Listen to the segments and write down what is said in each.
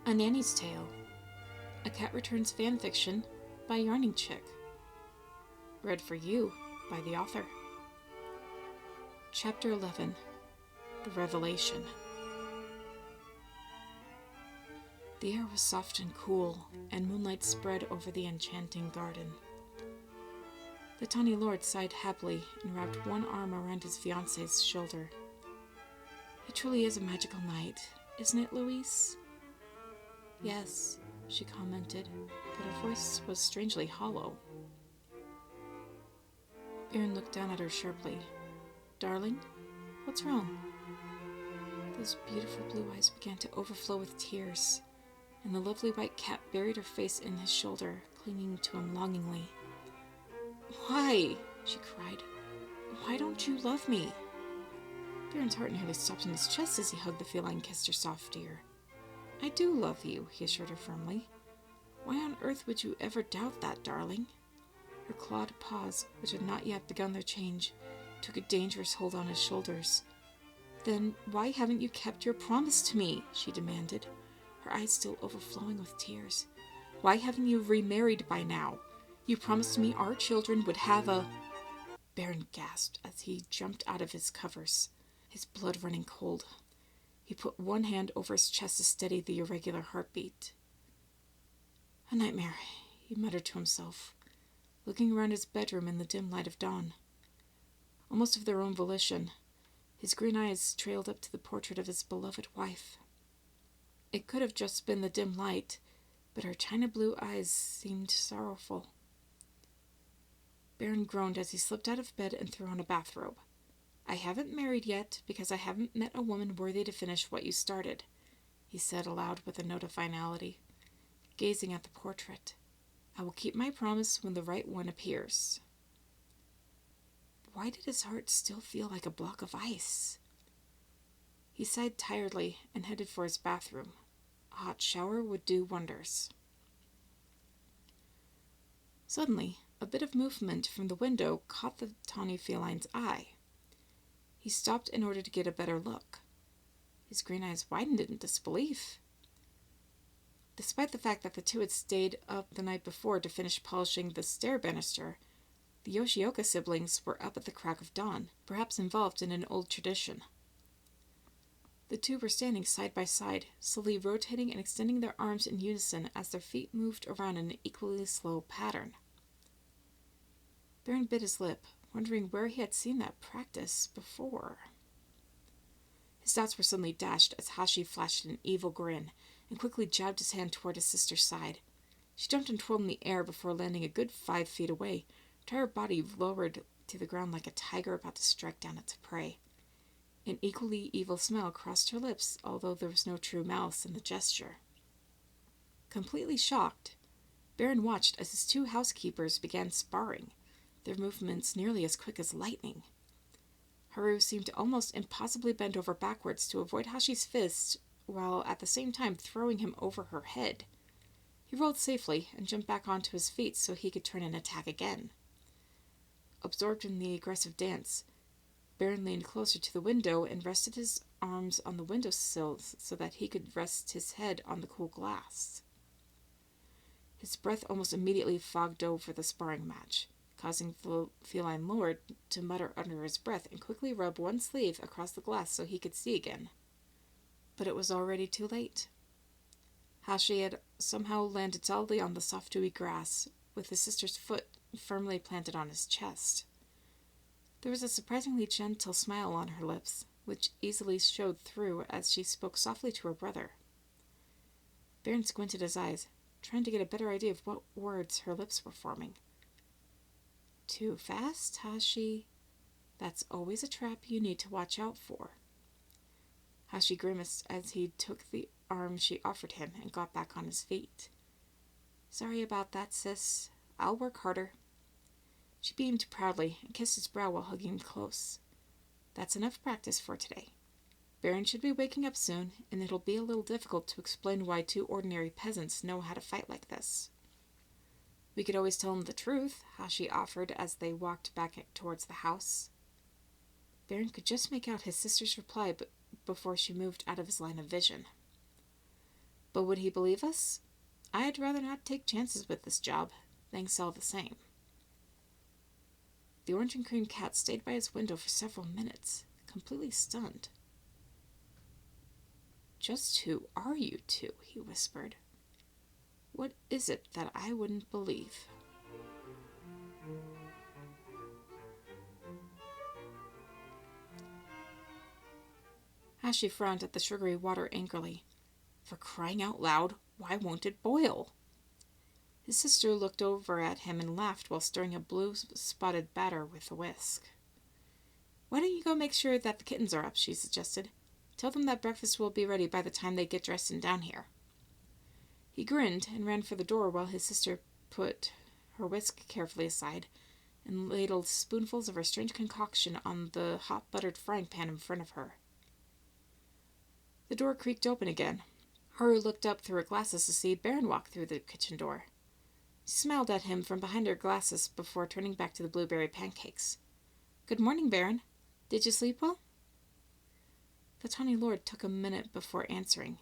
A Nanny's Tale. A Cat Returns fanfiction by Yarning Chick. Read for you by the author. Chapter 11. The Revelation. The air was soft and cool, and moonlight spread over the enchanting garden. The tawny lord sighed happily and wrapped one arm around his fiancée's shoulder. It truly is a magical night, isn't it, Louise? Yes, she commented, but her voice was strangely hollow. Baron looked down at her sharply. Darling, what's wrong? Those beautiful blue eyes began to overflow with tears, and the lovely white cat buried her face in his shoulder, clinging to him longingly. Why? She cried. Why don't you love me? Baron's heart nearly stopped in his chest as he hugged the feline and kissed her soft ear. I do love you, he assured her firmly. Why on earth would you ever doubt that, darling? Her clawed paws, which had not yet begun their change, took a dangerous hold on his shoulders. Then why haven't you kept your promise to me? She demanded, her eyes still overflowing with tears. Why haven't you remarried by now? You promised me our children would have a... Baron gasped as he jumped out of his covers, his blood running cold. He put one hand over his chest to steady the irregular heartbeat. A nightmare, he muttered to himself, looking around his bedroom in the dim light of dawn. Almost of their own volition, his green eyes trailed up to the portrait of his beloved wife. It could have just been the dim light, but her china blue eyes seemed sorrowful. Baron groaned as he slipped out of bed and threw on a bathrobe. I haven't married yet, because I haven't met a woman worthy to finish what you started, he said aloud with a note of finality, gazing at the portrait. I will keep my promise when the right one appears. Why did his heart still feel like a block of ice? He sighed tiredly and headed for his bathroom. A hot shower would do wonders. Suddenly, a bit of movement from the window caught the tawny feline's eye. He stopped in order to get a better look. His green eyes widened in disbelief. Despite the fact that the two had stayed up the night before to finish polishing the stair banister, the Yoshioka siblings were up at the crack of dawn, perhaps involved in an old tradition. The two were standing side by side, slowly rotating and extending their arms in unison as their feet moved around in an equally slow pattern. Baron bit his lip, wondering where he had seen that practice before. His thoughts were suddenly dashed as Hashi flashed an evil grin and quickly jabbed his hand toward his sister's side. She jumped and twirled in the air before landing a good 5 feet away, her entire body lowered to the ground like a tiger about to strike down its prey. An equally evil smile crossed her lips, although there was no true malice in the gesture. Completely shocked, Baron watched as his two housekeepers began sparring, their movements nearly as quick as lightning. Haru seemed to almost impossibly bend over backwards to avoid Hashi's fist, while at the same time throwing him over her head. He rolled safely and jumped back onto his feet so he could turn and attack again. Absorbed in the aggressive dance, Baron leaned closer to the window and rested his arms on the windowsill so that he could rest his head on the cool glass. His breath almost immediately fogged over the sparring match, causing the feline lord to mutter under his breath and quickly rub one sleeve across the glass so he could see again. But it was already too late. Hashi had somehow landed solidly on the soft dewy grass, with his sister's foot firmly planted on his chest. There was a surprisingly gentle smile on her lips, which easily showed through as she spoke softly to her brother. Baron squinted his eyes, trying to get a better idea of what words her lips were forming. Too fast, Hashi? That's always a trap you need to watch out for. Hashi grimaced as he took the arm she offered him and got back on his feet. Sorry about that, sis. I'll work harder. She beamed proudly and kissed his brow while hugging him close. That's enough practice for today. Baron should be waking up soon, and it'll be a little difficult to explain why two ordinary peasants know how to fight like this. We could always tell him the truth, Hashi offered as they walked back towards the house. Baron could just make out his sister's reply before she moved out of his line of vision. But would he believe us? I'd rather not take chances with this job. Thanks all the same. The orange and cream cat stayed by his window for several minutes, completely stunned. Just who are you two? He whispered. What is it that I wouldn't believe? Hashi frowned at the sugary water angrily. For crying out loud, why won't it boil? His sister looked over at him and laughed while stirring a blue-spotted batter with a whisk. Why don't you go make sure that the kittens are up, she suggested. Tell them that breakfast will be ready by the time they get dressed and down here. He grinned and ran for the door while his sister put her whisk carefully aside and ladled spoonfuls of her strange concoction on the hot buttered frying pan in front of her. The door creaked open again. Haru looked up through her glasses to see Baron walk through the kitchen door. She smiled at him from behind her glasses before turning back to the blueberry pancakes. Good morning, Baron. Did you sleep well? The tawny lord took a minute before answering.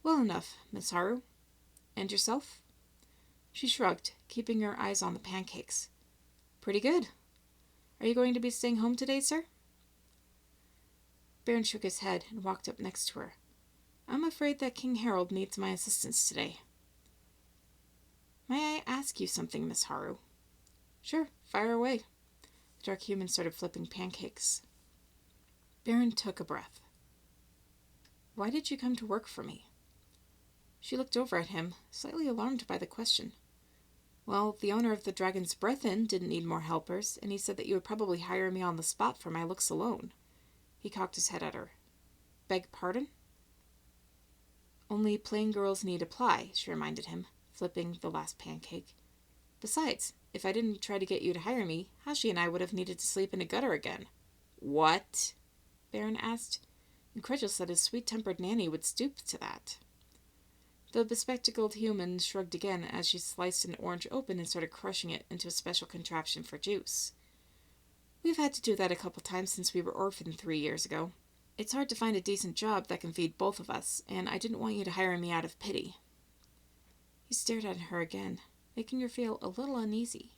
Well enough, Miss Haru. And yourself? She shrugged, keeping her eyes on the pancakes. Pretty good. Are you going to be staying home today, sir? Baron shook his head and walked up next to her. I'm afraid that King Harold needs my assistance today. May I ask you something, Miss Haru? Sure, fire away. The dark human started flipping pancakes. Baron took a breath. Why did you come to work for me? She looked over at him, slightly alarmed by the question. Well, the owner of the Dragon's Breath Inn didn't need more helpers, and he said that you would probably hire me on the spot for my looks alone. He cocked his head at her. Beg pardon? Only plain girls need apply, she reminded him, flipping the last pancake. Besides, if I didn't try to get you to hire me, Hashi and I would have needed to sleep in a gutter again. What? Baron asked, incredulous that his sweet-tempered Nanny would stoop to that. The bespectacled human shrugged again as she sliced an orange open and started crushing it into a special contraption for juice. We've had to do that a couple times since we were orphaned 3 years ago. It's hard to find a decent job that can feed both of us, and I didn't want you to hire me out of pity. He stared at her again, making her feel a little uneasy.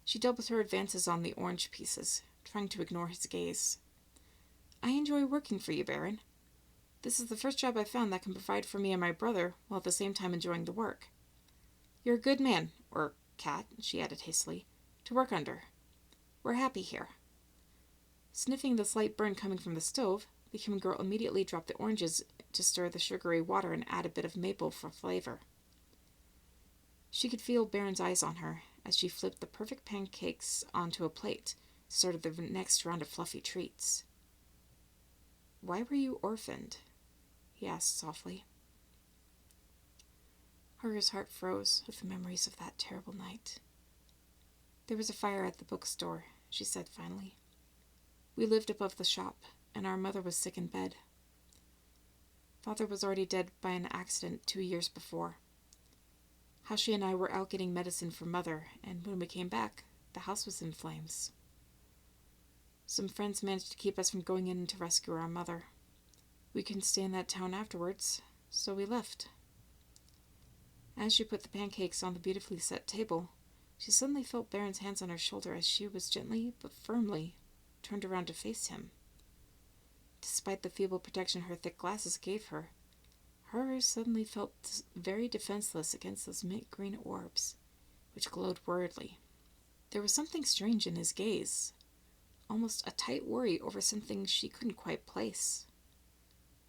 She doubled her advances on the orange pieces, trying to ignore his gaze. I enjoy working for you, Baron. This is the first job I've found that can provide for me and my brother while at the same time enjoying the work. You're a good man, or cat, she added hastily, to work under. We're happy here. Sniffing the slight burn coming from the stove, the human girl immediately dropped the oranges to stir the sugary water and add a bit of maple for flavor. She could feel Baron's eyes on her as she flipped the perfect pancakes onto a plate, started the next round of fluffy treats. Why were you orphaned? He asked softly. Haru's heart froze with the memories of that terrible night. There was a fire at the bookstore, she said finally. We lived above the shop, and our mother was sick in bed. Father was already dead by an accident 2 years before. Hashi and I were out getting medicine for Mother, and when we came back, the house was in flames. Some friends managed to keep us from going in to rescue our mother. We couldn't stay in that town afterwards, so we left. As she put the pancakes on the beautifully set table, she suddenly felt Baron's hands on her shoulder as she was gently but firmly turned around to face him. Despite the feeble protection her thick glasses gave her, Haru suddenly felt very defenseless against those mint-green orbs, which glowed worriedly. There was something strange in his gaze, almost a tight worry over something she couldn't quite place.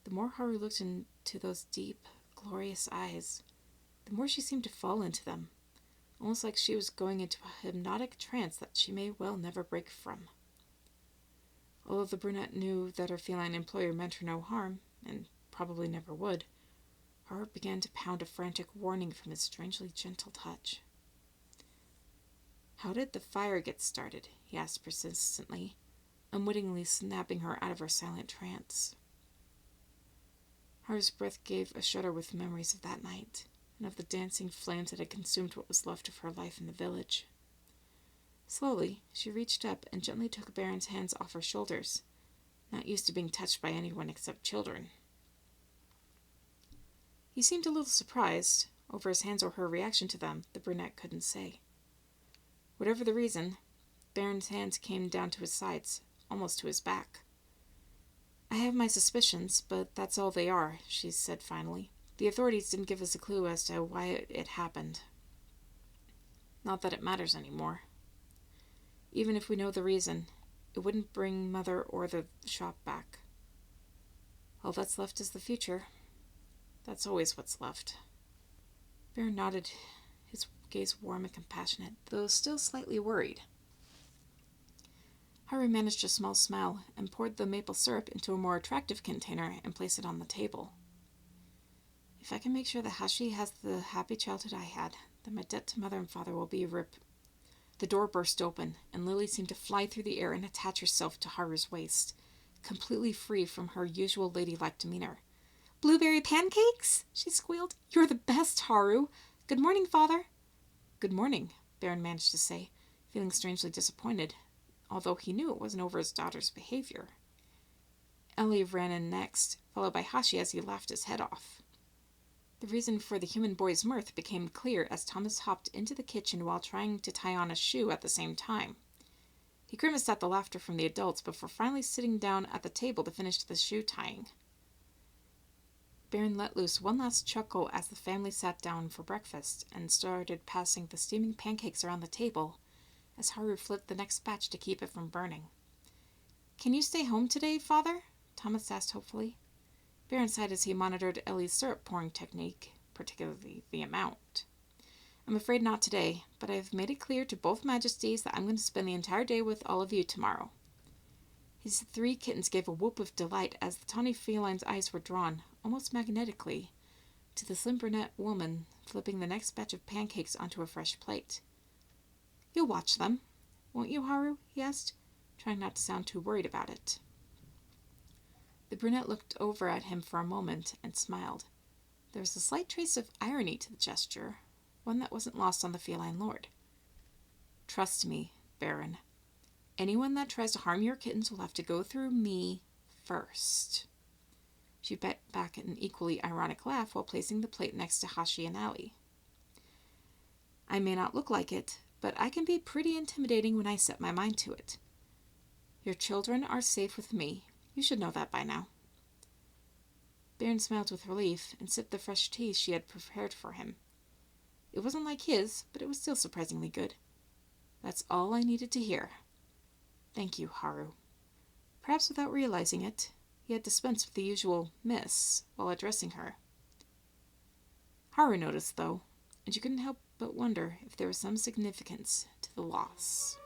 The more Haru looked into those deep, glorious eyes, the more she seemed to fall into them, almost like she was going into a hypnotic trance that she may well never break from. Although the brunette knew that her feline employer meant her no harm, and probably never would, her heart began to pound a frantic warning from his strangely gentle touch. How did the fire get started? He asked persistently, unwittingly snapping her out of her silent trance. Haru's breath gave a shudder with memories of that night, and of the dancing flames that had consumed what was left of her life in the village. Slowly, she reached up and gently took Baron's hands off her shoulders, not used to being touched by anyone except children. He seemed a little surprised over his hands or her reaction to them. The brunette couldn't say. Whatever the reason, Baron's hands came down to his sides, almost to his back. I have my suspicions, but that's all they are, she said finally. The authorities didn't give us a clue as to why it happened. Not that it matters anymore. Even if we know the reason, it wouldn't bring Mother or the shop back. All that's left is the future. That's always what's left. Baron nodded, his gaze warm and compassionate, though still slightly worried. Haru managed a small smile and poured the maple syrup into a more attractive container and placed it on the table. If I can make sure that Hashi has the happy childhood I had, then my debt to Mother and Father will be The door burst open, and Lily seemed to fly through the air and attach herself to Haru's waist, completely free from her usual ladylike demeanor. "Blueberry pancakes?" she squealed. "You're the best, Haru. Good morning, Father." "Good morning," Baron managed to say, feeling strangely disappointed, although he knew it wasn't over his daughter's behavior. Ellie ran in next, followed by Hashi as he laughed his head off. The reason for the human boy's mirth became clear as Thomas hopped into the kitchen while trying to tie on a shoe at the same time. He grimaced at the laughter from the adults before finally sitting down at the table to finish the shoe tying. Baron let loose one last chuckle as the family sat down for breakfast and started passing the steaming pancakes around the table as Haru flipped the next batch to keep it from burning. "Can you stay home today, Father?" Thomas asked hopefully. Baron sighed as he monitored Ellie's syrup-pouring technique, particularly the amount. "I'm afraid not today, but I've made it clear to both Majesties that I'm going to spend the entire day with all of you tomorrow." His 3 kittens gave a whoop of delight as the tawny feline's eyes were drawn, almost magnetically, to the slim brunette woman flipping the next batch of pancakes onto a fresh plate. "You'll watch them, won't you, Haru?" he asked, trying not to sound too worried about it. The brunette looked over at him for a moment and smiled. There was a slight trace of irony to the gesture, one that wasn't lost on the feline lord. "Trust me, Baron. Anyone that tries to harm your kittens will have to go through me first." She bet back an equally ironic laugh while placing the plate next to Hashi and Allie. "I may not look like it, but I can be pretty intimidating when I set my mind to it. Your children are safe with me. You should know that by now." Baron smiled with relief and sipped the fresh tea she had prepared for him. It wasn't like his, but it was still surprisingly good. "That's all I needed to hear. Thank you, Haru." Perhaps without realizing it, he had dispensed with the usual "miss" while addressing her. Haru noticed, though, and she couldn't help but wonder if there was some significance to the loss.